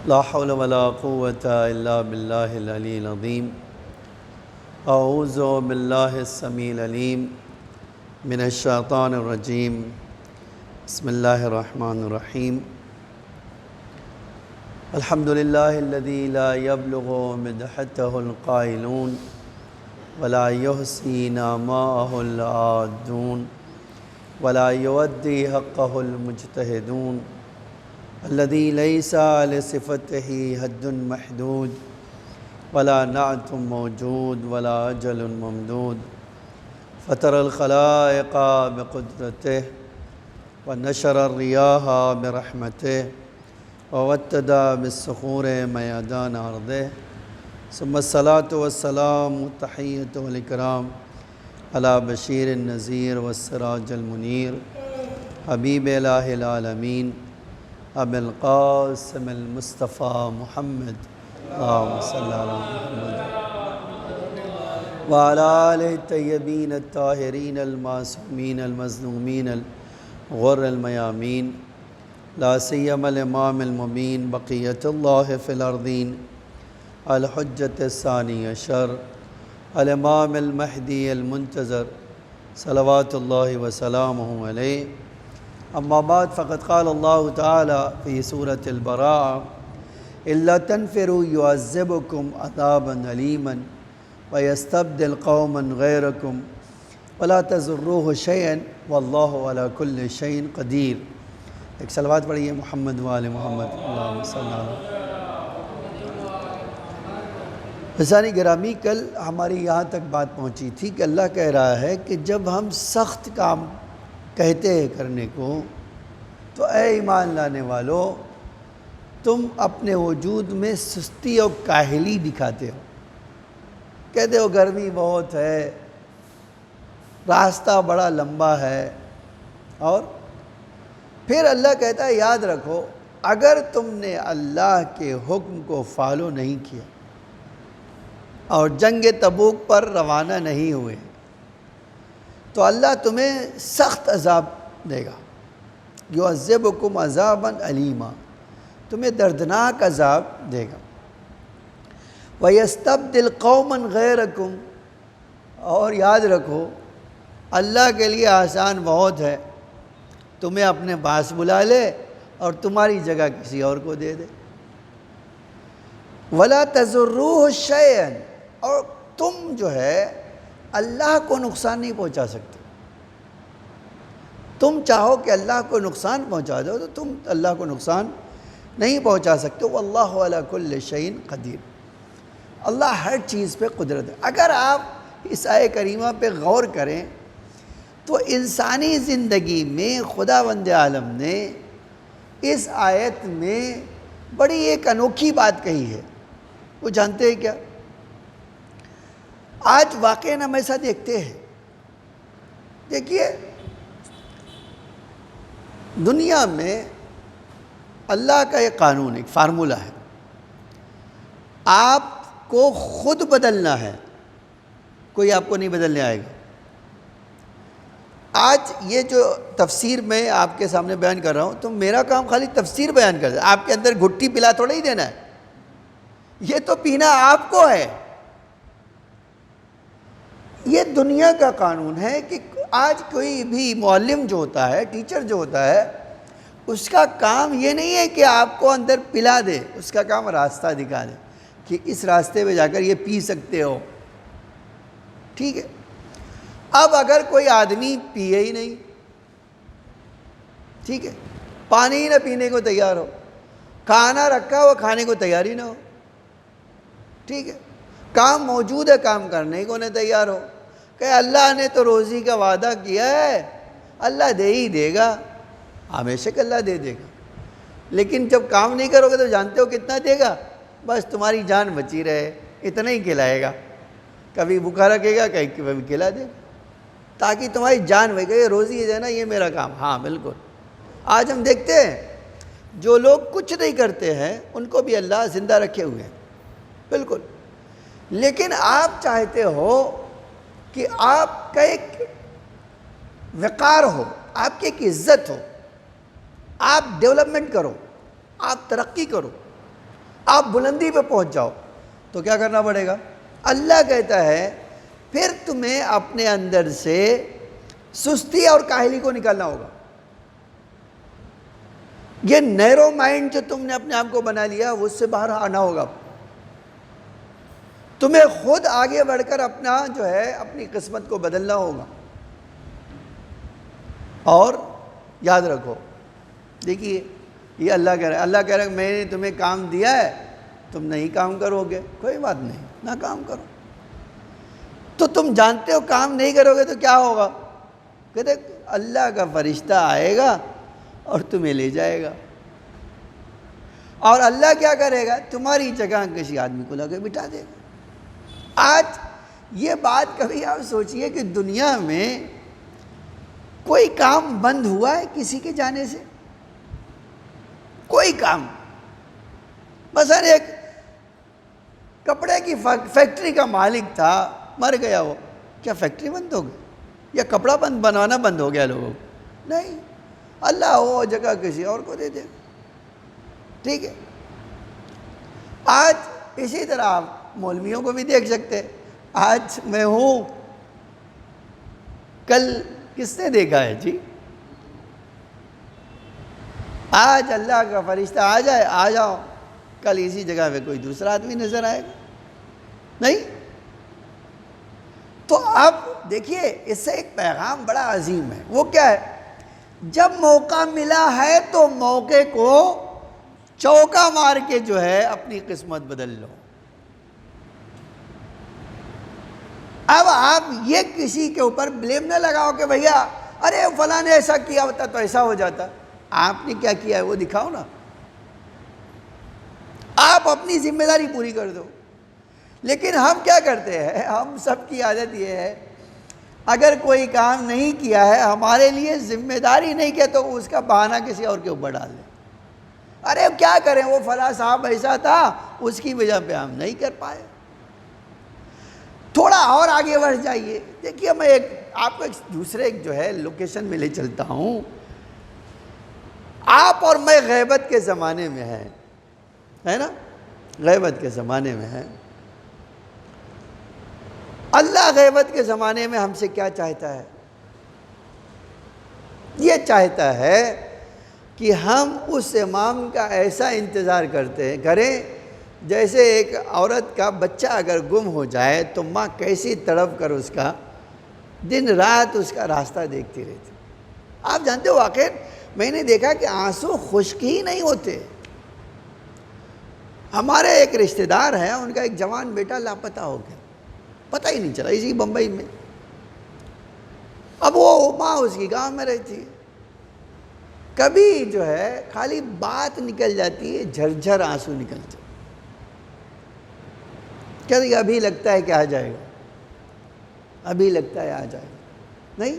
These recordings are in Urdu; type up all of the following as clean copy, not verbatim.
لا حول ولا قوة إلا بالله العلي العظيم. أعوذ بالله السميع العليم من الشيطان الرجيم. بسم الله الرحمن الرحيم. الحمد لله الذي لا يبلغ مدحته القائلون ولا يحصي نعماءه العادون ولا يؤدي حقه المجتهدون الذي ليس لصفته حد محدود ولا نعت موجود ولا أجل ممدود فطر الخلائق بقدرته ونشر الرياح برحمته ووتد بالصخور ميدان أرضه ثم الصلاة والسلام والتحية والإكرام على بشير النذير والسراج المنير حبيب إله العالمين أبي القاسم المصطفى محمد اللهم صل على محمد وعلى آله الطيبين الطاهرين المعصومين المظلومين الغر الميامين لا سيما الإمام المبين بقية الله في الأرضين الحجة الثاني عشر الإمام المهدي المنتظر صلوات الله وسلامه عليه. أما بعد فقد قال الله تعالى في سورة البراءة إلا تنفروا يعذبكم عذابا أليما ويستبدل قوما غيركم ولا تضروه شيئا والله على كل شيء قدير. ایک صلوات پڑھیے محمد وآل محمد اللہم صلی اللہ علیہ حسانی گرامی. کل ہماری یہاں تک بات پہنچی تھی کہ اللہ کہہ رہا ہے کہ جب ہم سخت کام کہتے ہیں کرنے کو تو اے ایمان لانے والو تم اپنے وجود میں سستی اور کاہلی دکھاتے ہو. کہتے ہو گرمی بہت ہے، راستہ بڑا لمبا ہے، اور پھر اللہ کہتا ہے یاد رکھو اگر تم نے اللہ کے حکم کو فالو نہیں کیا اور جنگ تبوک پر روانہ نہیں ہوئے تو اللہ تمہیں سخت عذاب دے گا. یعذبکم عذابا علیما، تمہیں دردناک عذاب دے گا. وَيَسْتَبْدِلْ قَوْمًا غَيْرَكُمْ، اور یاد رکھو اللہ کے لیے آسان بہت ہے، تمہیں اپنے پاس بلا لے اور تمہاری جگہ کسی اور کو دے دے. وَلَا تَضُرُّوهُ شَيْئًا، اور تم جو ہے اللہ کو نقصان نہیں پہنچا سکتے. تم چاہو کہ اللہ کو نقصان پہنچا دو تو تم اللہ کو نقصان نہیں پہنچا سکتے. وَاللَّهُ عَلَى كُلِّ شَيْءٍ قَدِيرٌ، اللہ ہر چیز پہ قدرت ہے. اگر آپ اس آیت کریمہ پہ غور کریں تو انسانی زندگی میں خداوند عالم نے اس آیت میں بڑی ایک انوکھی بات کہی ہے. وہ جانتے ہیں کیا؟ آج واقعہ ہم ایسا دیکھتے ہیں. دیکھیے دنیا میں اللہ کا ایک قانون، ایک فارمولہ ہے. آپ کو خود بدلنا ہے، کوئی آپ کو نہیں بدلنے آئے گا. آج یہ جو تفسیر میں آپ کے سامنے بیان کر رہا ہوں تو میرا کام خالی تفسیر بیان کر دیں، آپ کے اندر گھٹی پلا تھوڑا ہی دینا ہے. یہ تو پینا آپ کو ہے. یہ دنیا کا قانون ہے کہ آج کوئی بھی معلم جو ہوتا ہے، ٹیچر جو ہوتا ہے، اس کا کام یہ نہیں ہے کہ آپ کو اندر پلا دے، اس کا کام راستہ دکھا دے کہ اس راستے پہ جا کر یہ پی سکتے ہو. ٹھیک ہے. اب اگر کوئی آدمی پیے ہی نہیں، ٹھیک ہے، پانی ہی نہ پینے کو تیار ہو، کھانا رکھا ہو کھانے کو تیار ہی نہ ہو، ٹھیک ہے، کام موجود ہے کام کرنے کو نہ تیار ہو، کہ اللہ نے تو روزی کا وعدہ کیا ہے، اللہ دے ہی دے گا، ہمیشہ کہ اللہ دے دے گا، لیکن جب کام نہیں کرو گے تو جانتے ہو کتنا دے گا؟ بس تمہاری جان بچی رہے اتنا ہی کھلائے گا. کبھی بھوکا رکھے گا، کبھی کھلا دے گا، تاکہ تمہاری جان بچے. یہ روزی ہے نا، یہ میرا کام. ہاں بالکل. آج ہم دیکھتے ہیں جو لوگ کچھ نہیں کرتے ہیں ان کو بھی اللہ زندہ رکھے ہوئے ہیں، بالکل. لیکن آپ چاہتے ہو کہ آپ کا ایک وقار ہو، آپ کی ایک عزت ہو، آپ ڈیولپمنٹ کرو، آپ ترقی کرو. آپ بلندی پہ پہنچ جاؤ تو کیا کرنا پڑے گا؟ اللہ کہتا ہے پھر تمہیں اپنے اندر سے سستی اور کاہلی کو نکالنا ہوگا. یہ نیرو مائنڈ جو تم نے اپنے آپ کو بنا لیا اس سے باہر آنا ہوگا. تمہیں خود آگے بڑھ کر اپنا جو ہے اپنی قسمت کو بدلنا ہوگا. اور یاد رکھو، دیکھیے یہ اللہ کہہ رہا ہے، اللہ کہہ رہا ہے میں نے تمہیں کام دیا ہے، تم نہیں کام کرو گے، کوئی بات نہیں، نہ کام کرو. تو تم جانتے ہو کام نہیں کرو گے تو کیا ہوگا؟ کہتے اللہ کا فرشتہ آئے گا اور تمہیں لے جائے گا. اور اللہ کیا کرے گا؟ تمہاری جگہ کسی آدمی کو لا کے بٹھا دے گا. آج یہ بات کبھی آپ سوچئے کہ دنیا میں کوئی کام بند ہوا ہے کسی کے جانے سے؟ کوئی کام. مثلا ایک کپڑے کی فیکٹری کا مالک تھا، مر گیا وہ، کیا فیکٹری بند ہو گئی یا کپڑا بنانا بند ہو گیا لوگوں کو؟ نہیں، اللہ وہ جگہ کسی اور کو دے دے. ٹھیک ہے. آج اسی طرح آپ مولویوں کو بھی دیکھ سکتے. آج میں ہوں، کل کس نے دیکھا ہے جی؟ آج اللہ کا فرشتہ آ جائے، آ جاؤ، کل اسی جگہ پہ کوئی دوسرا آدمی نظر آئے گا نہیں. تو اب دیکھیے اس سے ایک پیغام بڑا عظیم ہے. وہ کیا ہے؟ جب موقع ملا ہے تو موقع کو چوکا مار کے جو ہے اپنی قسمت بدل لو. اب آپ یہ کسی کے اوپر بلیم نہ لگاؤ کہ بھیا ارے فلاں نے ایسا کیا ہوتا تو ایسا ہو جاتا. آپ نے کیا کیا ہے وہ دکھاؤ نا. آپ اپنی ذمہ داری پوری کر دو. لیکن ہم کیا کرتے ہیں؟ ہم سب کی عادت یہ ہے، اگر کوئی کام نہیں کیا ہے، ہمارے لیے ذمہ داری نہیں کیا تو اس کا بہانہ کسی اور کے اوپر ڈال دیں. ارے کیا کریں، وہ فلاں صاحب ایسا تھا، اس کی وجہ پہ ہم نہیں کر پائے. تھوڑا اور آگے بڑھ جائیے. دیکھیے میں آپ کو ایک دوسرے جو ہے لوکیشن میں لے چلتا ہوں. آپ اور میں غیبت کے زمانے میں ہے نا، غیبت کے زمانے میں ہے. اللہ غیبت کے زمانے میں ہم سے کیا چاہتا ہے؟ یہ چاہتا ہے کہ ہم اس امام کا ایسا انتظار کریں جیسے ایک عورت کا بچہ اگر گم ہو جائے تو ماں کیسی تڑپ کر اس کا دن رات اس کا راستہ دیکھتی رہتی. آپ جانتے ہو واقعی میں نے دیکھا کہ آنسو خشک ہی نہیں ہوتے. ہمارے ایک رشتہ دار ہیں، ان کا ایک جوان بیٹا لاپتہ ہو گیا، پتہ ہی نہیں چلا، اسی بمبئی میں. اب وہ ماں اس کی گاؤں میں رہتی ہے. کبھی جو ہے خالی بات نکل جاتی ہے، جھرجھر آنسو نکلتے. کہتے ابھی لگتا ہے کہ آ جائے گا، ابھی لگتا ہے آ جائے گا. نہیں،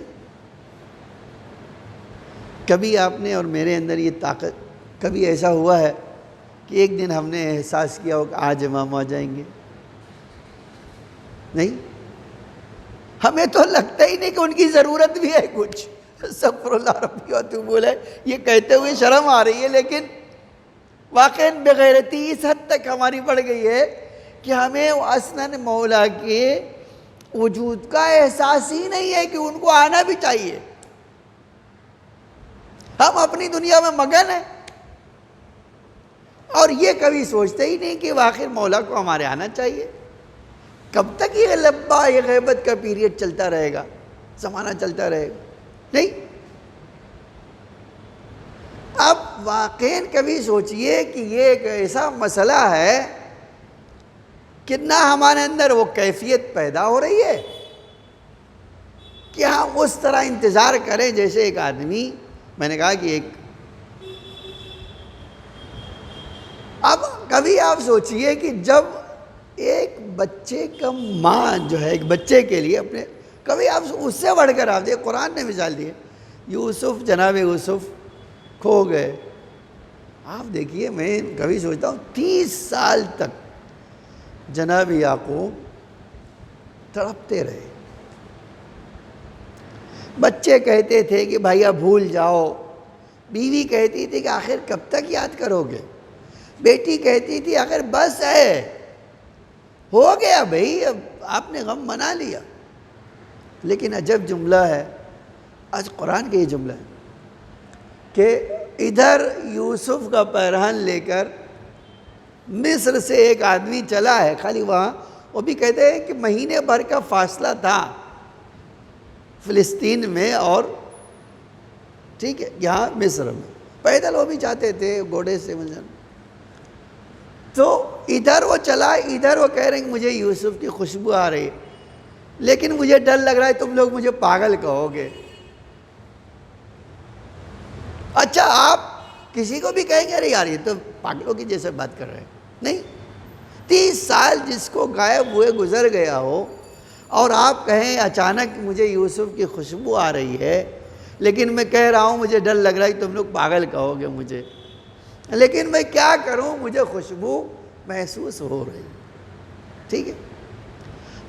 کبھی آپ نے اور میرے اندر یہ طاقت، کبھی ایسا ہوا ہے کہ ایک دن ہم نے احساس کیا ہو کہ آج امام آ جائیں گے؟ نہیں، ہمیں تو لگتا ہی نہیں کہ ان کی ضرورت بھی ہے کچھ. استغفر اللہ ربی واتوب الیہ، یہ کہتے ہوئے شرم آ رہی ہے، لیکن واقعاً بغیرتی اس حد تک ہماری بڑھ گئی ہے کہ ہمیں اصلاً مولا کے وجود کا احساس ہی نہیں ہے کہ ان کو آنا بھی چاہیے. ہم اپنی دنیا میں مگن ہیں اور یہ کبھی سوچتے ہی نہیں کہ آخر مولا کو ہمارے آنا چاہیے. کب تک یہ لمبا یہ غیبت کا پیریڈ چلتا رہے گا، زمانہ چلتا رہے گا؟ نہیں. اب واقعاً کبھی سوچئے کہ یہ ایک ایسا مسئلہ ہے کہ نہ ہمارے اندر وہ کیفیت پیدا ہو رہی ہے کہ ہم اس طرح انتظار کریں جیسے ایک آدمی، میں نے کہا کہ اب کبھی آپ سوچئے کہ جب ایک بچے کا ماں جو ہے ایک بچے کے لیے اپنے، کبھی آپ اس سے بڑھ کر آپ دیکھ، قرآن نے مثال دی ہے، یوسف، جناب یوسف کھو گئے. آپ دیکھیے میں کبھی سوچتا ہوں 30 سال تک جناب یعقوب تڑپتے رہے. بچے کہتے تھے کہ بھائیا بھول جاؤ، بیوی کہتی تھی کہ آخر کب تک یاد کرو گے. بیٹی کہتی تھی اگر بس ہے، ہو گیا بھائی، اب آپ نے غم منا لیا. لیکن عجب جملہ ہے، آج قرآن کا یہ جملہ ہے کہ ادھر یوسف کا پیرہن لے کر مصر سے ایک آدمی چلا ہے، خالی وہاں وہ بھی کہتے ہیں کہ مہینے بھر کا فاصلہ تھا فلسطین میں اور ٹھیک ہے یہاں مصر میں، پیدل وہ بھی جاتے تھے گھوڑے سے. تو ادھر وہ چلا، ادھر وہ کہہ رہے ہیں کہ مجھے یوسف کی خوشبو آ رہی ہے، لیکن مجھے ڈر لگ رہا ہے تم لوگ مجھے پاگل کہو گے. اچھا آپ کسی کو بھی کہیں گے ارے یار یہ تو پاگلوں کی جیسے بات کر رہے ہیں. نہیں، 30 سال جس کو غائب ہوئے گزر گیا ہو اور آپ کہیں اچانک مجھے یوسف کی خوشبو آ رہی ہے، لیکن میں کہہ رہا ہوں مجھے ڈر لگ رہا ہے تم لوگ پاگل کہو گے مجھے، لیکن میں کیا کروں مجھے خوشبو محسوس ہو رہی. ٹھیک ہے،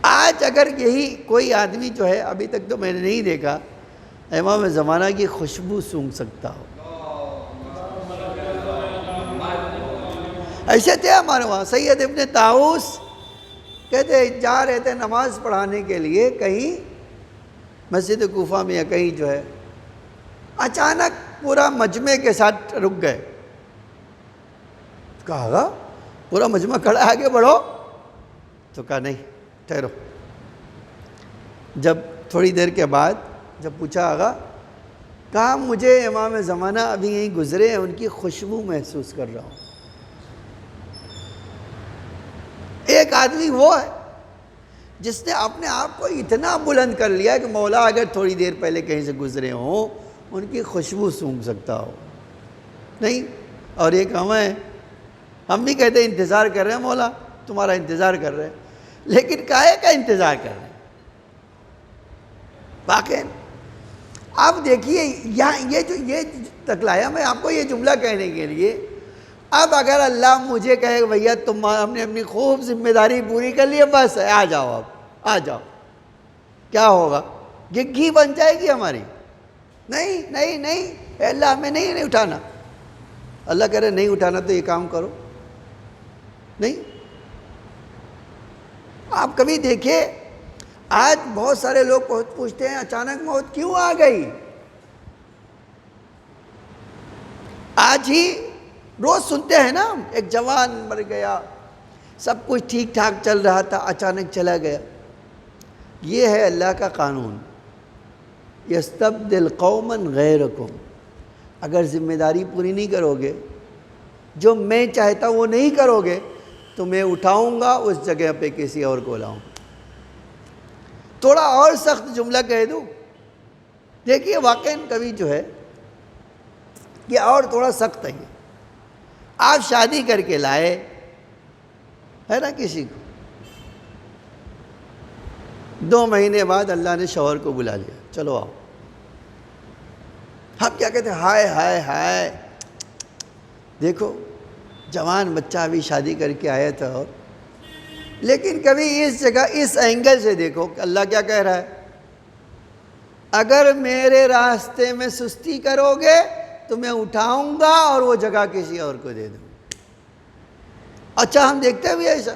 آج اگر یہی کوئی آدمی جو ہے، ابھی تک تو میں نے نہیں دیکھا امام زمانہ کی خوشبو سونگھ سکتا ہو. ایسے تھے ہمارے وہاں سید ابن طاؤس کہتے جا رہے تھے نماز پڑھانے کے لیے کہیں مسجد کوفہ میں یا کہیں جو ہے، اچانک پورا مجمع کے ساتھ رک گئے. کہا پورا مجمع کھڑا، آگے بڑھو. تو کہا نہیں ٹھہرو. جب تھوڑی دیر کے بعد جب پوچھا آگا، کہا مجھے امام زمانہ ابھی یہیں گزرے ہیں، ان کی خوشبو محسوس کر رہا ہوں. ایک آدمی وہ ہے جس نے اپنے آپ کو اتنا بلند کر لیا کہ مولا اگر تھوڑی دیر پہلے کہیں سے گزرے ہوں ان کی خوشبو سونگھ سکتا ہو. نہیں، اور ایک ہم بھی کہتے ہیں انتظار کر رہے ہیں مولا، تمہارا انتظار کر رہے ہیں، لیکن کاہے کا انتظار کر رہے ہیں؟ واقعی آپ دیکھیے یہ تکلایا میں آپ کو یہ جملہ کہنے کے لیے. اب اگر اللہ مجھے کہے بھیا تم ہم نے اپنی خوب ذمہ داری پوری کر لی، بس آ جاؤ، اب آ جاؤ، کیا ہوگا؟ گھی بن جائے گی ہماری. نہیں نہیں نہیں، اے اللہ ہمیں نہیں اٹھانا. اللہ کہہ رہے نہیں اٹھانا تو یہ کام کرو. نہیں، آپ کبھی دیکھیں آج بہت سارے لوگ پوچھتے ہیں اچانک موت کیوں آ گئی. آج ہی روز سنتے ہیں نا، ایک جوان مر گیا، سب کچھ ٹھیک ٹھاک چل رہا تھا اچانک چلا گیا. یہ ہے اللہ کا قانون، یستبدل قوما غیرکم. اگر ذمہ داری پوری نہیں کرو گے، جو میں چاہتا وہ نہیں کرو گے، تو میں اٹھاؤں گا اس جگہ پہ کسی اور کو لاؤں. تھوڑا اور سخت جملہ کہہ دوں، دیکھیے واقعاً کبھی جو ہے یہ اور تھوڑا سخت ہے. آپ شادی کر کے لائے ہے نا کسی کو، 2 مہینے بعد اللہ نے شوہر کو بلا لیا، چلو آؤ. ہم کیا کہتے ہیں؟ ہائے ہائے ہائے، دیکھو جوان بچہ ابھی شادی کر کے آیا تھا. اور لیکن کبھی اس جگہ اس اینگل سے دیکھو کہ اللہ کیا کہہ رہا ہے، اگر میرے راستے میں سستی کرو گے تو میں اٹھاؤں گا اور وہ جگہ کسی اور کو دے دوں. اچھا ہم دیکھتے ہوئے ایسا،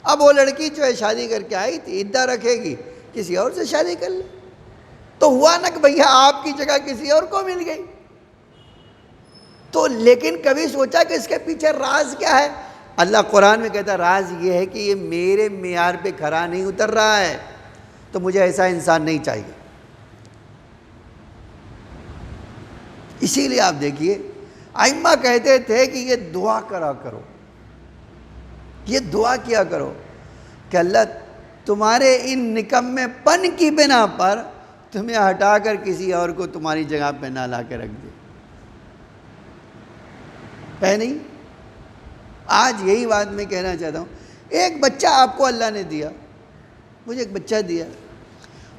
اب وہ لڑکی جو ہے شادی کر کے آئی تھی، عدہ رکھے گی، کسی اور سے شادی کر لے، تو ہوا نا کہ بھیا آپ کی جگہ کسی اور کو مل گئی. تو لیکن کبھی سوچا کہ اس کے پیچھے راز کیا ہے؟ اللہ قرآن میں کہتا ہے راز یہ ہے کہ یہ میرے معیار پہ کھرا نہیں اتر رہا ہے، تو مجھے ایسا انسان نہیں چاہیے. اسی لیے آپ دیکھیے ائمہ کہتے تھے کہ یہ دعا کرا کرو، یہ دعا کیا کرو کہ اللہ تمہارے ان نکمے پن کی بنا پر تمہیں ہٹا کر کسی اور کو تمہاری جگہ پہ نہ لا کے رکھ دے. ہے نہیں؟ آج یہی بات میں کہنا چاہتا ہوں. ایک بچہ آپ کو اللہ نے دیا، مجھے ایک بچہ دیا،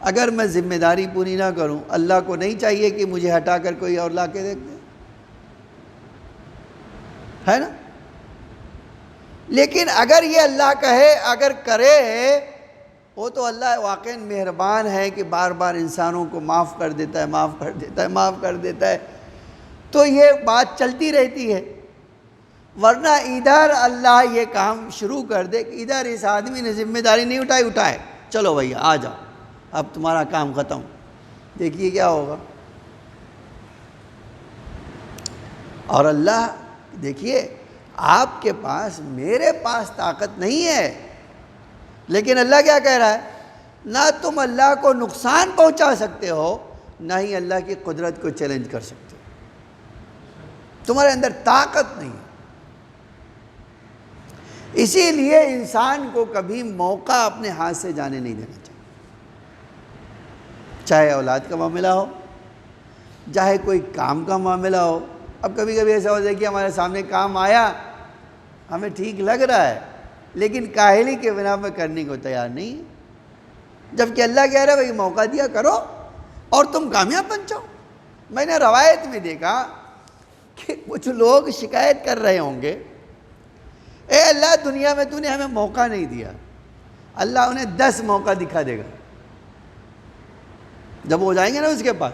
اگر میں ذمہ داری پوری نہ کروں، اللہ کو نہیں چاہیے کہ مجھے ہٹا کر کوئی اور لا کے دیکھ دے، ہے نا؟ لیکن اگر یہ اللہ کہے، اگر کرے، وہ تو اللہ واقعی مہربان ہے کہ بار بار انسانوں کو معاف کر دیتا ہے، معاف کر دیتا ہے، معاف کر دیتا ہے. تو یہ بات چلتی رہتی ہے. ورنہ ادھر اللہ یہ کام شروع کر دے کہ ادھر اس آدمی نے ذمہ داری نہیں اٹھائے، چلو بھیا آ جاؤ اب تمہارا کام ختم، دیکھیے کیا ہوگا۔ اور اللہ دیکھیے آپ کے پاس، میرے پاس طاقت نہیں ہے، لیکن اللہ کیا کہہ رہا ہے، نہ تم اللہ کو نقصان پہنچا سکتے ہو، نہ ہی اللہ کی قدرت کو چیلنج کر سکتے ہو، تمہارے اندر طاقت نہیں ہے۔ اسی لیے انسان کو کبھی موقع اپنے ہاتھ سے جانے نہیں دینا چاہیے، چاہے اولاد کا معاملہ ہو، چاہے کوئی کام کا معاملہ ہو۔ اب کبھی کبھی ایسا ہوتا ہے کہ ہمارے سامنے کام آیا، ہمیں ٹھیک لگ رہا ہے، لیکن کاہلی کے بنا پہ کرنے کو تیار نہیں ہے، جبکہ اللہ کہہ رہا ہے بھائی موقع دیا کرو اور تم کامیاب بن جاؤ۔ میں نے روایت میں دیکھا کہ کچھ لوگ شکایت کر رہے ہوں گے، اے اللہ دنیا میں تو نے ہمیں موقع نہیں دیا، اللہ انہیں 10 موقع دکھا دے گا جب وہ جائیں گے نا اس کے پاس،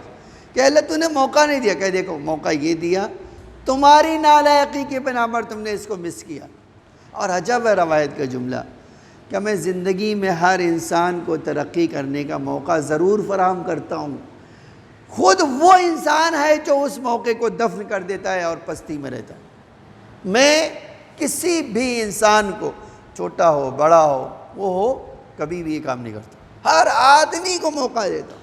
کہ اللہ تو نے موقع نہیں دیا، کہ دیکھو موقع یہ دیا، تمہاری نالائقی کے بنا پر تم نے اس کو مس کیا۔ اور عجب ہے روایت کا جملہ کہ میں زندگی میں ہر انسان کو ترقی کرنے کا موقع ضرور فراہم کرتا ہوں، خود وہ انسان ہے جو اس موقع کو دفن کر دیتا ہے اور پستی میں رہتا ہے۔ میں کسی بھی انسان کو، چھوٹا ہو بڑا ہو وہ ہو، کبھی بھی یہ کام نہیں کرتا، ہر آدمی کو موقع دیتا ہوں۔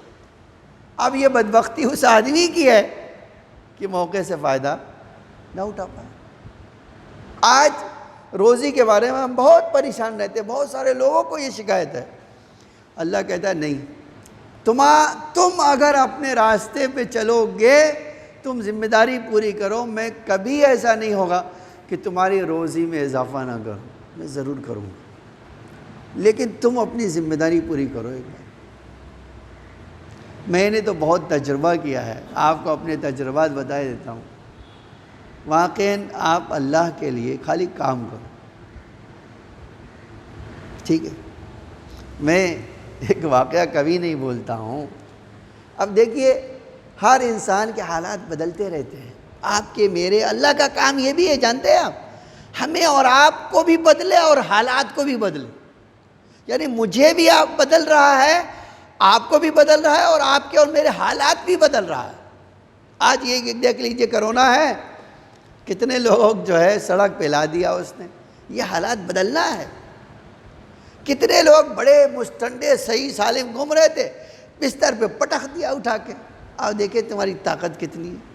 اب یہ بدبختی اس آدمی کی ہے کہ موقع سے فائدہ نہ اٹھا پائے۔ آج روزی کے بارے میں ہم بہت پریشان رہتے ہیں، بہت سارے لوگوں کو یہ شکایت ہے۔ اللہ کہتا ہے نہیں، تم اگر اپنے راستے پہ چلو گے، تم ذمہ داری پوری کرو، میں کبھی ایسا نہیں ہوگا کہ تمہاری روزی میں اضافہ نہ کروں، میں ضرور کروں گا، لیکن تم اپنی ذمہ داری پوری کرو۔ ایک بار میں نے تو بہت تجربہ کیا ہے، آپ کو اپنے تجربات بتا دیتا ہوں۔ واقعاً آپ اللہ کے لیے خالی کام کرو، ٹھیک ہے؟ میں ایک واقعہ کبھی نہیں بولتا ہوں۔ اب دیکھیے ہر انسان کے حالات بدلتے رہتے ہیں، آپ کے میرے، اللہ کا کام یہ بھی ہے جانتے ہیں آپ، ہمیں اور آپ کو بھی بدلے اور حالات کو بھی بدلے، یعنی مجھے بھی آپ بدل رہا ہے، آپ کو بھی بدل رہا ہے، اور آپ کے اور میرے حالات بھی بدل رہا ہے۔ آج یہ دیکھ لیجئے کرونا ہے، کتنے لوگ جو ہے سڑک پہ لا دیا اس نے، یہ حالات بدلنا ہے۔ کتنے لوگ بڑے مستنڈے صحیح سالم گھوم رہے تھے، بستر پہ پٹخ دیا اٹھا کے، آؤ دیکھیں تمہاری طاقت کتنی ہے۔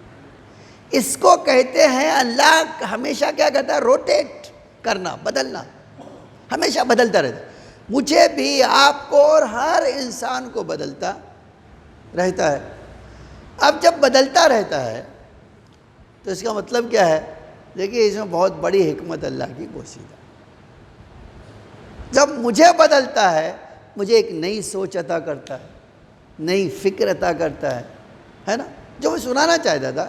اس کو کہتے ہیں اللہ ہمیشہ کیا کہتا ہے، روٹیٹ کرنا، بدلنا، ہمیشہ بدلتا رہتا ہے۔ مجھے بھی، آپ کو اور ہر انسان کو بدلتا رہتا ہے۔ اب جب بدلتا رہتا ہے تو اس کا مطلب کیا ہے؟ دیکھیے اس میں بہت بڑی حکمت اللہ کی پوشیدہ ہے۔ جب مجھے بدلتا ہے، مجھے ایک نئی سوچ عطا کرتا ہے، نئی فکر عطا کرتا ہے نا، جو میں سنانا چاہتا تھا۔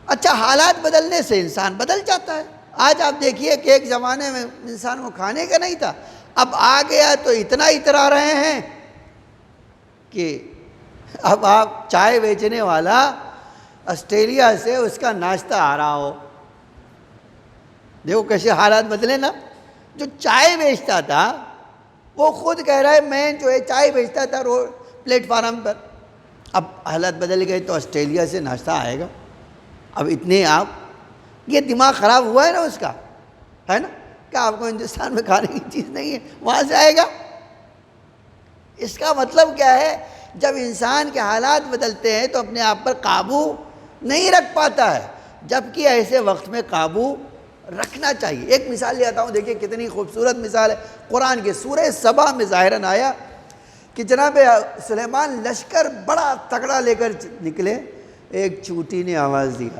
اچھا، حالات بدلنے سے انسان بدل جاتا ہے۔ آج آپ دیکھیے کہ ایک زمانے میں انسان کو کھانے کا نہیں تھا، اب آ گیا تو اتنا اترا رہے ہیں کہ اب آپ چائے بیچنے والا آسٹریلیا سے اس کا ناشتہ آ رہا ہو، دیکھو کیسے حالات بدلے نا۔ جو چائے بیچتا تھا وہ خود کہہ رہا ہے میں جو ہے چائے بیچتا تھا پلیٹ فارم پر، اب حالات بدل گئے تو آسٹریلیا سے ناشتہ آئے گا۔ اب اتنے آپ، یہ دماغ خراب ہوا ہے نا اس کا، ہے نا، کہ آپ کو ہندوستان میں کھانے کی چیز نہیں ہے، وہاں سے آئے گا۔ اس کا مطلب کیا ہے؟ جب انسان کے حالات بدلتے ہیں تو اپنے آپ پر قابو نہیں رکھ پاتا ہے، جبکہ ایسے وقت میں قابو رکھنا چاہیے۔ ایک مثال لے آتا ہوں، دیکھیں کتنی خوبصورت مثال ہے، قرآن کے سورہ سبا میں ظاہراً آیا کہ جناب سلیمان لشکر بڑا تگڑا لے کر نکلے، ایک چیونٹی نے آواز دیا،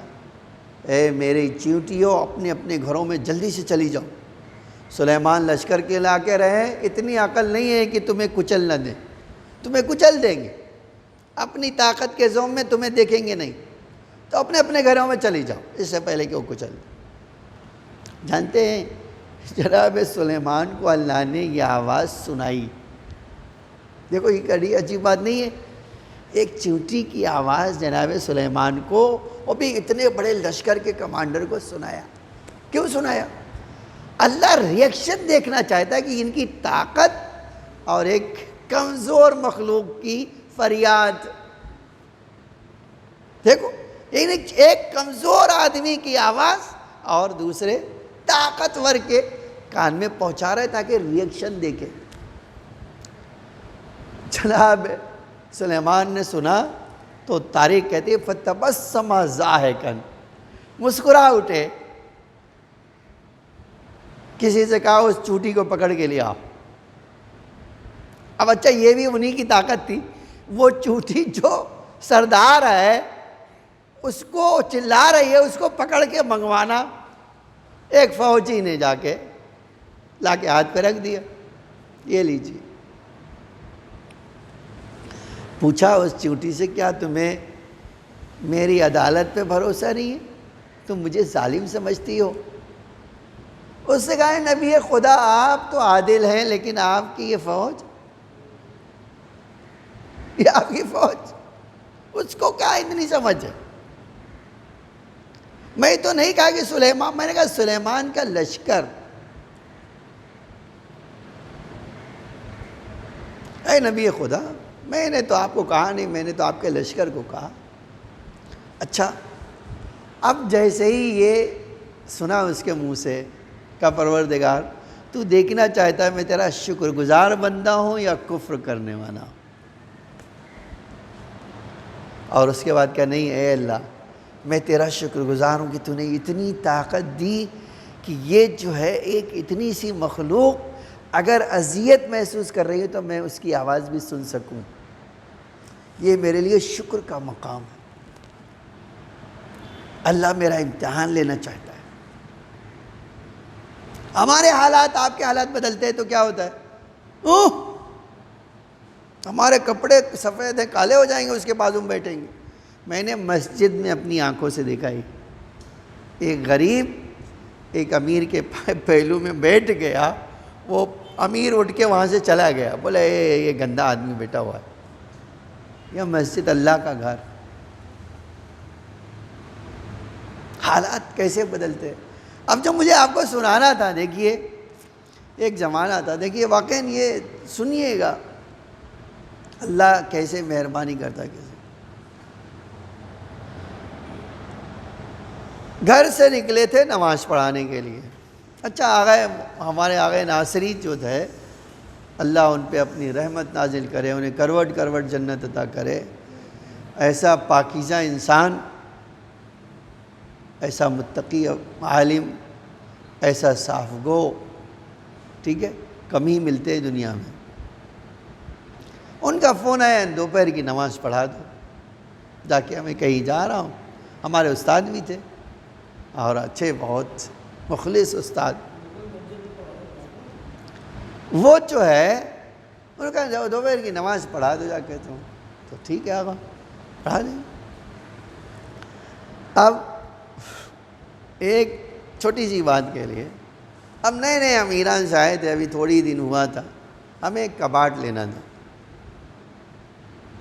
اے میری چیونٹیوں اپنے اپنے گھروں میں جلدی سے چلی جاؤ۔ سلیمان لشکر کے لا کے رہے، اتنی عقل نہیں ہے کہ تمہیں کچل نہ دیں، تمہیں کچل دیں گے، اپنی طاقت کے زوم میں تمہیں دیکھیں گے نہیں، تو اپنے اپنے گھروں میں چلی جاؤ اس سے پہلے کہ وہ کچل دیں۔ جانتے ہیں جناب سلیمان کو اللہ نے یہ آواز سنائی، دیکھو یہ کڑی عجیب بات نہیں ہے، ایک چیونٹی کی آواز جناب سلیمان کو، وہ بھی اتنے بڑے لشکر کے کمانڈر کو سنایا۔ کیوں سنایا؟ اللہ ریئیکشن دیکھنا چاہتا ہے کہ ان کی طاقت اور ایک کمزور مخلوق کی فریاد. دیکھو ایک کمزور آدمی کی آواز اور دوسرے طاقتور کے کان میں پہنچا رہا ہے تاکہ ریئیکشن دیکھے. جناب سلیمان نے سنا تو تاریخ کہتی ہے فَتَبَسَّمَ ضَاحِكًا، مسکرا اٹھے. کسی سے کہا اس چوٹی کو پکڑ کے لیا. اب اچھا یہ بھی انہی کی طاقت تھی، وہ چوٹی جو سردار ہے اس کو چلا رہی ہے، اس کو پکڑ کے منگوانا. ایک فوجی نے جا کے لا کے ہاتھ پہ رکھ دیا، یہ لیجیے. پوچھا اس چوٹی سے کیا تمہیں میری عدالت پہ بھروسہ نہیں ہے؟ تم مجھے ظالم سمجھتی ہو؟ اس نے کہا نبی خدا آپ تو عادل ہیں لیکن آپ کی یہ فوج، یہ آپ کی فوج، اس کو کیا اتنی سمجھ ہے؟ میں تو نہیں کہا کہ سلیمان، میں نے کہا سلیمان کا لشکر. اے نبی خدا میں نے تو آپ کو کہا نہیں، میں نے تو آپ کے لشکر کو کہا. اچھا اب جیسے ہی یہ سنا اس کے منہ سے کہ پروردگار تو دیکھنا چاہتا ہے میں تیرا شکر گزار بندہ ہوں یا کفر کرنے والا ہوں. اور اس کے بعد کہا نہیں اے اللہ میں تیرا شکر گزار ہوں کہ تو نے اتنی طاقت دی کہ یہ جو ہے ایک اتنی سی مخلوق اگر اذیت محسوس کر رہی ہے تو میں اس کی آواز بھی سن سکوں. یہ میرے لیے شکر کا مقام ہے. اللہ میرا امتحان لینا چاہتا ہے. ہمارے حالات آپ کے حالات بدلتے ہیں تو کیا ہوتا ہے؟ ہمارے کپڑے سفید ہیں کالے ہو جائیں گے، اس کے بازو میں بیٹھیں گے. میں نے مسجد میں اپنی آنکھوں سے دیکھا ہی، ایک غریب ایک امیر کے پہلو میں بیٹھ گیا، وہ امیر اٹھ کے وہاں سے چلا گیا، بولا یہ گندا آدمی بیٹھا ہوا ہے. یہ مسجد اللہ کا گھر. حالات کیسے بدلتے. اب جو مجھے آپ کو سنانا تھا، دیکھیے ایک زمانہ تھا، دیکھیے واقعاً یہ سنیے گا اللہ کیسے مہربانی کرتا. کیسے گھر سے نکلے تھے نماز پڑھانے کے لیے. اچھا ہمارے آغا ناصری جو تھے اللہ ان پہ اپنی رحمت نازل کرے، انہیں کروٹ کروٹ جنت عطا کرے. ایسا پاکیزہ انسان، ایسا متقی عالم، ایسا صاف گو، ٹھیک ہے، کم ہی ملتے ہیں دنیا میں. ان کا فون آیا دوپہر کی نماز پڑھا دو، جا کے میں کہیں جا رہا ہوں. ہمارے استاد بھی تھے اور اچھے بہت مخلص استاد. وہ جو ہے انہوں نے کہا جاؤ دوپہر کی نماز پڑھا دو جا کے. تو ٹھیک ہے آقا پڑھا دیں. اب ایک چھوٹی سی بات کے لیے، اب نئے نئے امیران سے آئے تھے، ابھی تھوڑی دن ہوا تھا، ہمیں ایک کباٹ لینا تھا.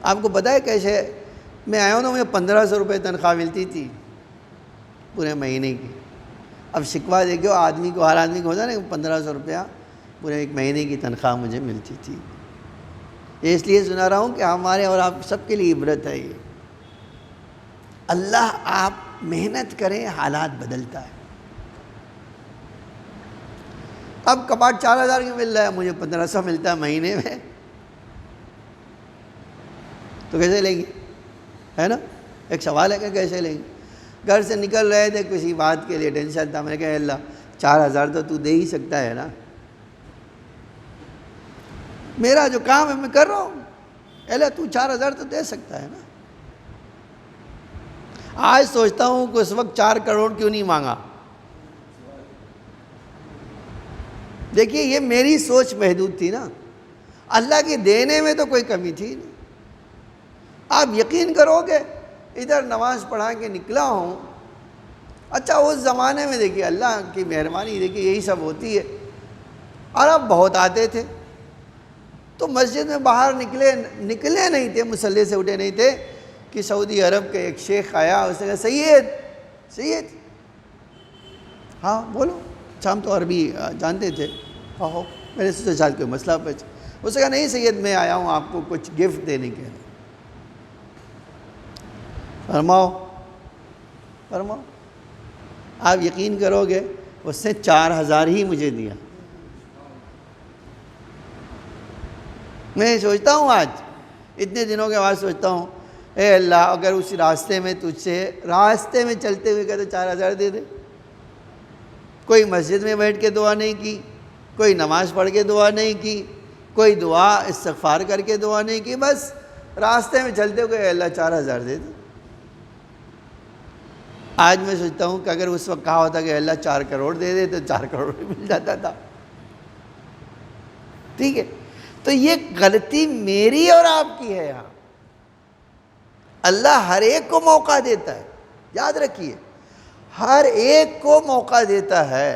آپ کو پتہ ہے کیسے میں آیا ہوں نا، مجھے 1500 روپے تنخواہ ملتی تھی پورے مہینے کی. اب شکوہ دیکھو آدمی کو، ہر آدمی کو ہوتا ہے نا 1500 روپیہ پورے ایک مہینے کی تنخواہ مجھے ملتی تھی. یہ اس لیے سنا رہا ہوں کہ ہمارے اور آپ سب کے لیے عبرت ہے. یہ اللہ آپ محنت کریں حالات بدلتا ہے. اب کباٹ 4000 کی مل رہا ہے، مجھے 1500 ملتا ہے مہینے میں، تو کیسے لیں گے؟ ہے نا، ایک سوال ہے کہ کیسے لیں گے. گھر سے نکل رہے تھے کسی بات کے لیے، ٹینشن تھا. میں نے کہا اللہ 4000 تو دے ہی سکتا ہے نا، میرا جو کام ہے میں کر رہا ہوں. اللہ تو 4000 تو دے سکتا ہے نا. آج سوچتا ہوں کہ اس وقت 4 کروڑ کیوں نہیں مانگا. دیکھیے یہ میری سوچ محدود تھی نا، اللہ کی دینے میں تو کوئی کمی تھی نہیں. آپ یقین کرو گے ادھر نماز پڑھا کے نکلا ہوں. اچھا اس زمانے میں دیکھیے اللہ کی مہربانی، دیکھیے یہی سب ہوتی ہے. عرب بہت آتے تھے تو مسجد میں باہر نکلے نہیں تھے، مصلی سے اٹھے نہیں تھے کہ سعودی عرب کے ایک شیخ آیا، اس نے کہا سید ہاں بولو. اچھا ہم تو عربی جانتے تھے. ہو میرے سے شاید کوئی مسئلہ پچ. اس نے کہا نہیں سید میں آیا ہوں آپ کو کچھ گفٹ دینے کے لیے. فرماؤ فرماؤ. آپ یقین کرو گے اس نے 4,000 ہی مجھے دیا. میں سوچتا ہوں آج اتنے دنوں کے بعد سوچتا ہوں اے اللہ اگر اس راستے میں تجھ سے راستے میں چلتے ہوئے کہتے 4,000 دے دے. کوئی مسجد میں بیٹھ کے دعا نہیں کی, کوئی نماز پڑھ کے دعا نہیں کی, کوئی دعا استغفار کر کے دعا نہیں کی, بس راستے میں چلتے ہوئے اے اللہ 4,000 دے دے. آج میں سوچتا ہوں کہ اگر اس وقت کہا ہوتا کہ اللہ 4 کروڑ دے دے تو 4 کروڑ بھی مل جاتا تھا. ٹھیک ہے, تو یہ غلطی میری اور آپ کی ہے. یہاں اللہ ہر ایک کو موقع دیتا ہے, یاد رکھیے ہر ایک کو موقع دیتا ہے.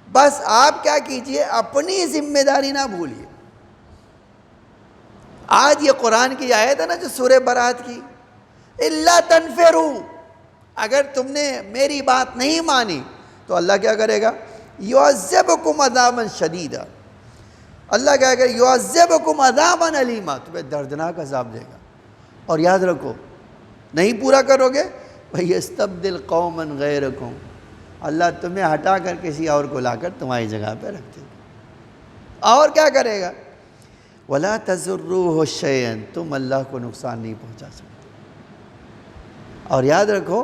بس آپ کیا کیجئے, اپنی ذمہ داری نہ بھولیے. آج یہ قرآن کی آیت ہے نا جو سورہ برات کی, الا تنفروا, اگر تم نے میری بات نہیں مانی تو اللہ کیا کرے گا, یعذبکم عذابا شدیدا. اللہ کیا کرے گا, یعذبکم عذابا علیما, تمہیں دردناک عذاب دے گا. اور یاد رکھو نہیں پورا کرو گے وَيَسْتَبْدِلْ قَوْمًا غَيْرَكُمْ, اللہ تمہیں ہٹا کر کسی اور کو لا کر تمہاری جگہ پہ رکھ دے گا. اور کیا کرے گا, وَلَا تَضُرُّوهُ شَيْئًا, تم اللہ کو نقصان نہیں پہنچا سکتے. اور یاد رکھو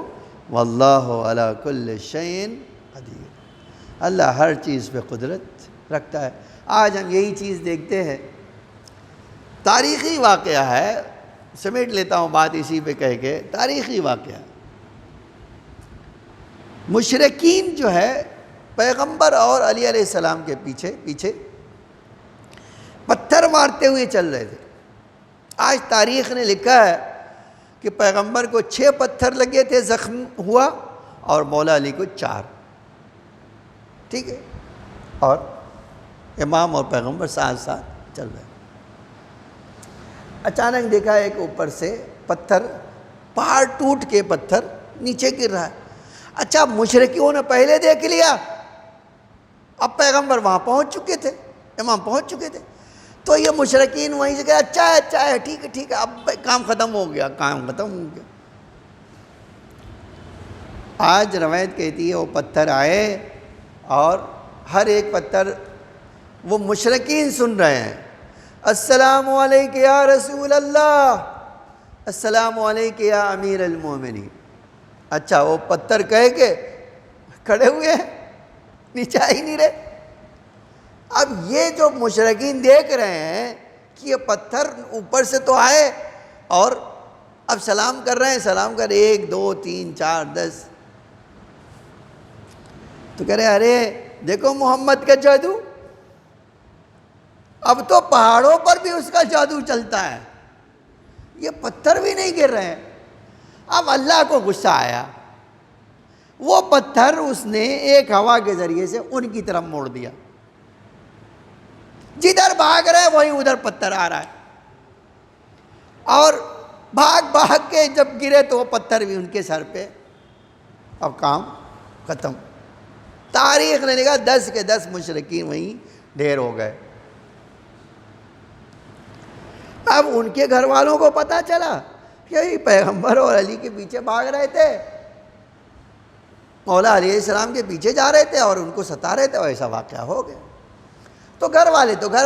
وَاللَّهُ عَلَى كُلِّ شَيْءٍ قَدِيرٌ, اللہ ہر چیز پہ قدرت رکھتا ہے. آج ہم یہی چیز دیکھتے ہیں. تاریخی واقعہ ہے, سمیٹ لیتا ہوں بات اسی پہ کہہ کے, تاریخی واقعہ. مشرکین جو ہے پیغمبر اور علی علیہ السلام کے پیچھے پتھر مارتے ہوئے چل رہے تھے. آج تاریخ نے لکھا ہے کہ پیغمبر کو 6 پتھر لگے تھے, زخم ہوا, اور مولا علی کو 4. ٹھیک ہے, اور امام اور پیغمبر ساتھ ساتھ چل رہے. اچانک دیکھا ایک اوپر سے پتھر, پہاڑ ٹوٹ کے پتھر نیچے گر رہا ہے. اچھا مشرکیوں نے پہلے دیکھ لیا, اب پیغمبر وہاں پہنچ چکے تھے, امام پہنچ چکے تھے, تو یہ مشرکین وہیں سے کہا اچھا ہے ٹھیک ہے اب کام ختم ہو گیا. آج روایت کہتی ہے وہ پتھر آئے اور ہر ایک پتھر وہ مشرکین سن رہے ہیں, السلام علیک یا رسول اللہ, السلام علیک یا امیر المومنین. اچھا وہ پتھر کہہ کے کھڑے ہوئے ہیں, نیچے ہی نہیں رہے. اب یہ جو مشرکین دیکھ رہے ہیں کہ یہ پتھر اوپر سے تو آئے اور اب سلام کر رہے ہیں, سلام کر 1 2 3 4 10, تو کہہ رہے ارے دیکھو محمد کا جادو, اب تو پہاڑوں پر بھی اس کا جادو چلتا ہے, یہ پتھر بھی نہیں گر رہے ہیں. اب اللہ کو غصہ آیا, وہ پتھر اس نے ایک ہوا کے ذریعے سے ان کی طرف موڑ دیا. جدھر بھاگ رہے وہیں ادھر پتھر آ رہا ہے, اور بھاگ کے جب گرے تو وہ پتھر بھی ان کے سر پہ. اب کام ختم. تاریخ نے لکھا 10 کے 10 مشرکین وہیں ڈھیر ہو گئے. اب ان کے گھر والوں کو پتہ چلا کہ پیغمبر اور علی کے پیچھے بھاگ رہے تھے, مولا علیہ السلام کے پیچھے جا رہے تھے اور ان کو ستا رہے تھے, اور ایسا واقعہ ہو گیا. تو گھر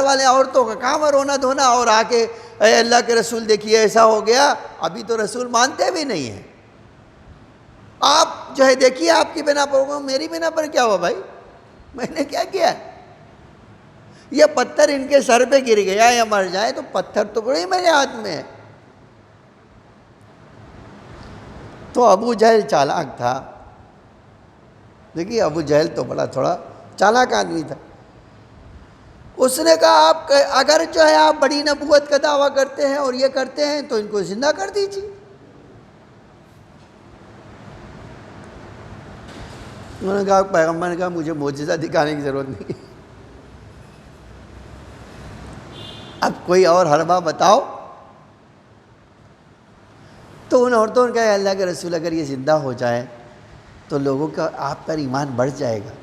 والے عورتوں کا کام ہے رونا دھونا, اور آ کے اے اللہ کے رسول دیکھیے ایسا ہو گیا. ابھی تو رسول مانتے بھی نہیں ہیں. آپ جو ہے دیکھیے آپ کی بنا پر ہوگا, میری بنا پر کیا ہوا بھائی, میں نے کیا کیا ہے, یہ پتھر ان کے سر پہ گر گیا یا مر جائے تو پتھر تو بڑی میرے ہاتھ میں ہے. تو ابو جہل چالاک تھا. دیکھیے ابو جہل تو بڑا تھوڑا چالاک آدمی تھا. اس نے کہا آپ اگر جو ہے آپ بڑی نبوت کا دعویٰ کرتے ہیں اور یہ کرتے ہیں تو ان کو زندہ کر دیجیے. انہوں نے کہا, پیغمبر نے کہا مجھے معجزہ دکھانے کی ضرورت نہیں, اب کوئی اور حربہ بتاؤ. تو ان عورتوں نے کہا اللہ کے رسول اگر یہ زندہ ہو جائے تو لوگوں کا آپ پر ایمان بڑھ جائے گا.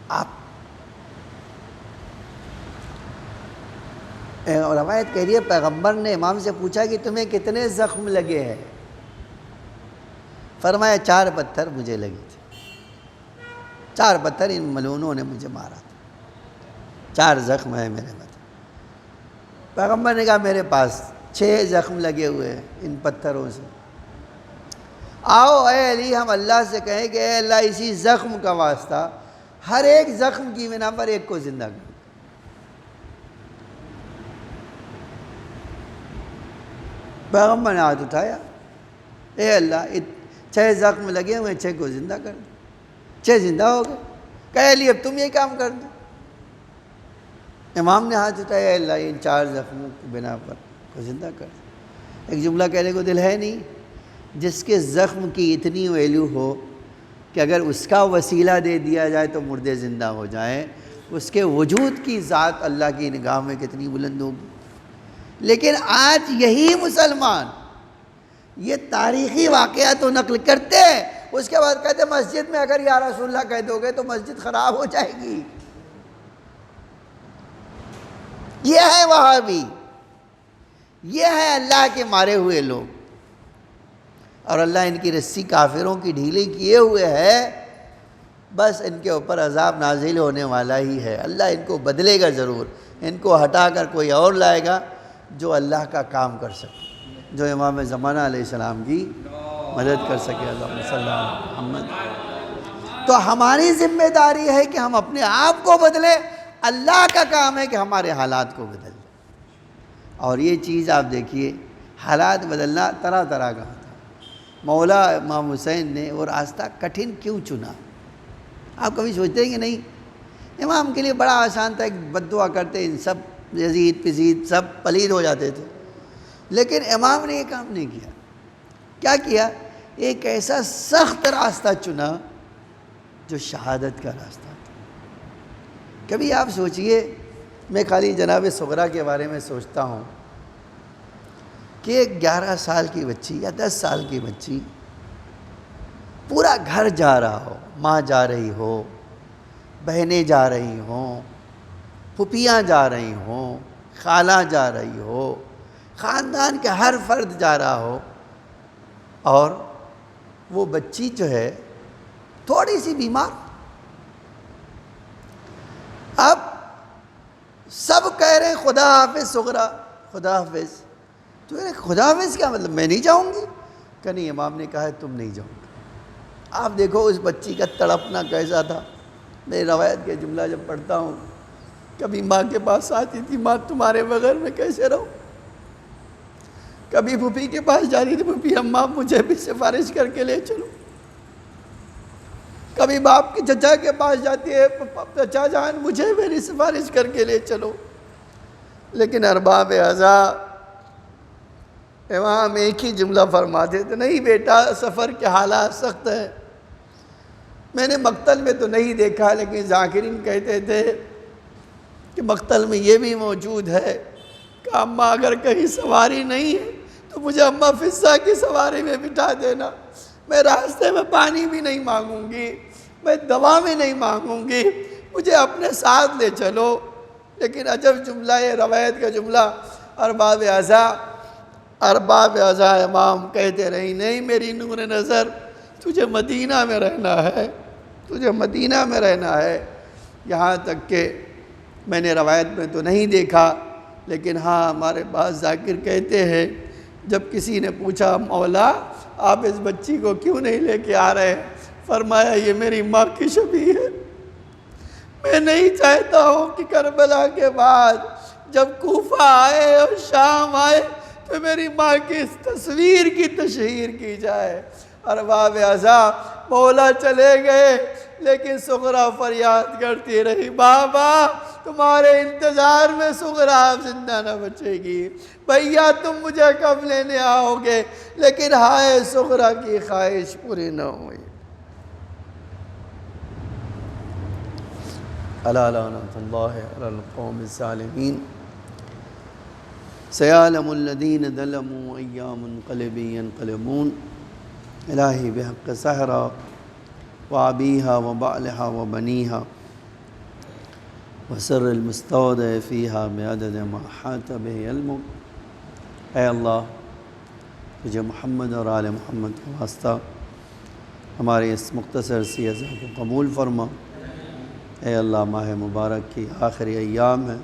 آپ روایت کہہ رہی ہے پیغمبر نے امام سے پوچھا کہ تمہیں کتنے زخم لگے ہیں؟ فرمایا 4 پتھر مجھے لگے تھے، 4 پتھر ان ملعونوں نے مجھے مارا تھا، 4 زخم ہیں میرے ماتھے. پیغمبر نے کہا میرے پاس 6 زخم لگے ہوئے ہیں ان پتھروں سے. آؤ اے علی ہم اللہ سے کہیں کہ اے اللہ اسی زخم کا واسطہ ہر ایک زخم کی بنا پر ایک کو زندہ کر. پیغمبر نے ہاتھ اٹھایا، اے اللہ 6 زخم لگے ہوئے 6 کو زندہ کر دو. 6 زندہ ہو گئے. کہے علی اب تم یہ کام کر دو. امام نے ہاتھ اٹھایا، اے اللہ ان 4 زخموں کی بنا پر کو زندہ کر دو. ایک جملہ کہنے کو دل ہے نہیں، جس کے زخم کی اتنی ویلیو ہو کہ اگر اس کا وسیلہ دے دیا جائے تو مردے زندہ ہو جائیں، اس کے وجود کی ذات اللہ کی نگاہ میں کتنی بلند ہوگی. لیکن آج یہی مسلمان یہ تاریخی واقعہ تو نقل کرتے ہیں، اس کے بعد کہتے ہیں مسجد میں اگر یا رسول اللہ کہہ دو گے تو مسجد خراب ہو جائے گی. یہ ہے وہابی، یہ ہے اللہ کے مارے ہوئے لوگ. اور اللہ ان کی رسی کافروں کی ڈھیلی کیے ہوئے ہے، بس ان کے اوپر عذاب نازل ہونے والا ہی ہے. اللہ ان کو بدلے گا ضرور، ان کو ہٹا کر کوئی اور لائے گا جو اللہ کا کام کر سکے، جو امام زمانہ علیہ السلام کی مدد کر سکے. اللہم صلی اللہ علیہ محمد. تو ہماری ذمہ داری ہے کہ ہم اپنے آپ کو بدلیں، اللہ کا کام ہے کہ ہمارے حالات کو بدل. اور یہ چیز آپ دیکھیے، حالات بدلنا طرح طرح کا ہوتا ہے. مولا امام حسین نے وہ راستہ کٹھن کیوں چنا؟ آپ کبھی سوچتے ہیں کہ نہیں امام کے لیے بڑا آسان تھا، ایک بد دعا کرتے ان سب یزید پزید سب پلید ہو جاتے تھے. لیکن امام نے یہ کام نہیں کیا. کیا کیا؟ ایک ایسا سخت راستہ چنا جو شہادت کا راستہ تھا. کبھی آپ سوچئے، میں خالی جناب صغرا کے بارے میں سوچتا ہوں کہ ایک 11 سال کی بچی یا 10 سال کی بچی، پورا گھر جا رہا ہو، ماں جا رہی ہو، بہنیں جا رہی ہوں، پھپھیاں جا رہی ہوں، خالہ جا رہی ہو، خاندان کے ہر فرد جا رہا ہو، اور وہ بچی جو ہے تھوڑی سی بیمار. اب سب کہہ رہے ہیں خدا حافظ صغرا، خدا حافظ. تو خدا حافظ کیا مطلب؟ میں نہیں جاؤں گی. کہ نہیں، امام نے کہا ہے تم نہیں جاؤ گے. آپ دیکھو اس بچی کا تڑپنا کیسا تھا. میں روایت کے جملہ جب پڑھتا ہوں، کبھی ماں کے پاس آتی تھی، ماں تمہارے بغیر میں کیسے رہوں. کبھی پھوپھی کے پاس جاتی تھی، پھوپھی اماں مجھے بھی سفارش کر کے لے چلو. کبھی باپ کے چچا کے پاس جاتی ہے، چچا جان مجھے میری سفارش کر کے لے چلو. لیکن ارباب عزا امام ایک ہی جملہ فرماتے تھے، نہیں بیٹا سفر کے حالات سخت ہیں. میں نے مقتل میں تو نہیں دیکھا، لیکن ذاکرین کہتے تھے کہ مقتل میں یہ بھی موجود ہے کہ اماں اگر کہیں سواری نہیں ہے تو مجھے اماں فضہ کی سواری میں بٹھا دینا. میں راستے میں پانی بھی نہیں مانگوں گی، میں دوا بھی نہیں مانگوں گی، مجھے اپنے ساتھ لے چلو. لیکن عجب جملہ ہے، روایت کا جملہ. ارباب عزا امام کہتے رہی، نہیں میری نور نظر تجھے مدینہ میں رہنا ہے، تجھے مدینہ میں رہنا ہے. یہاں تک کہ میں نے روایت میں تو نہیں دیکھا، لیکن ہاں ہمارے بعض ذاکر کہتے ہیں جب کسی نے پوچھا مولا آپ اس بچی کو کیوں نہیں لے کے آ رہے، فرمایا یہ میری ماں کی شبیہ ہے. میں نہیں چاہتا ہوں کہ کربلا کے بعد جب کوفہ آئے اور شام آئے تو میری ماں کی اس تصویر کی تشہیر کی جائے. ارباب عزا مولا چلے گئے، لیکن صغرا فریاد کرتی رہی، بابا تمہارے انتظار میں صغرا زندہ نہ بچے گی. بھیا تم مجھے کب لینے آؤ گے؟ لیکن ہائے صغرا کی خواہش پوری نہ ہوئی. الا لعنۃ اللہ علی القوم الظالمین. سیعلم الذین ظلموا أی منقلب ینقلبون. الہی بحق سحرا وأبيها وبعلها وبنيها وسر المستودع فيها بعدد ما أحاط به علمك۔ اے اللہ تجھے محمد اور آل محمد کا واسطہ ہمارے اس مختصر سی عزا کو قبول فرما۔ اے اللہ ماہ مبارک کی آخری ایام ہے،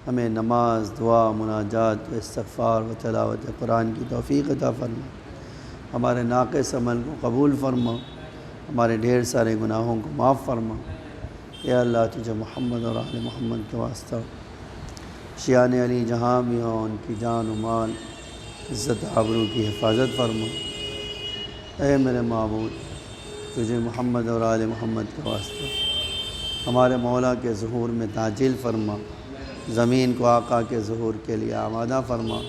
ہمیں نماز، دعا، مناجات، استغفار و تلاوت قرآن کی توفیق عطا فرما۔ ہمارے ناقص عمل کو قبول فرما، ہمارے ڈھیر سارے گناہوں کو معاف فرما۔ اے اللہ تجھے محمد اور آل محمد کے واسطہ شیعان علی جہاں بھی ہوں ان کی جان و مال، عزت آبرو کی حفاظت فرما۔ اے میرے معبود تجھے محمد اور آل محمد کے واسطہ ہمارے مولا کے ظہور میں تعجیل فرما، زمین کو آقا کے ظہور کے لیے آمادہ فرما،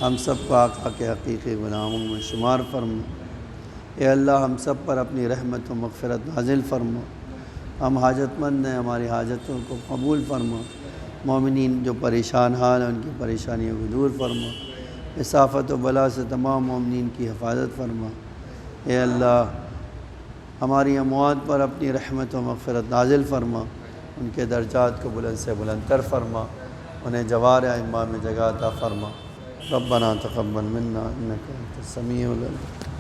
ہم سب کو آقا کے حقیقی غلاموں میں شمار فرما۔ اے اللہ ہم سب پر اپنی رحمت و مغفرت نازل فرما، ہم حاجت مند ہیں، ہماری حاجتوں کو قبول فرما۔ مومنین جو پریشان حال ہیں ان کی پریشانیوں کو دور فرما، اس آفت و بلا سے تمام مومنین کی حفاظت فرما۔ اے اللہ ہماری اموات پر اپنی رحمت و مغفرت نازل فرما، ان کے درجات کو بلند سے بلند تر فرما، انہیں جوار ائمہ میں جگہ عطا فرما۔ ربنا تقبل منا انک انت السمیع العلیم۔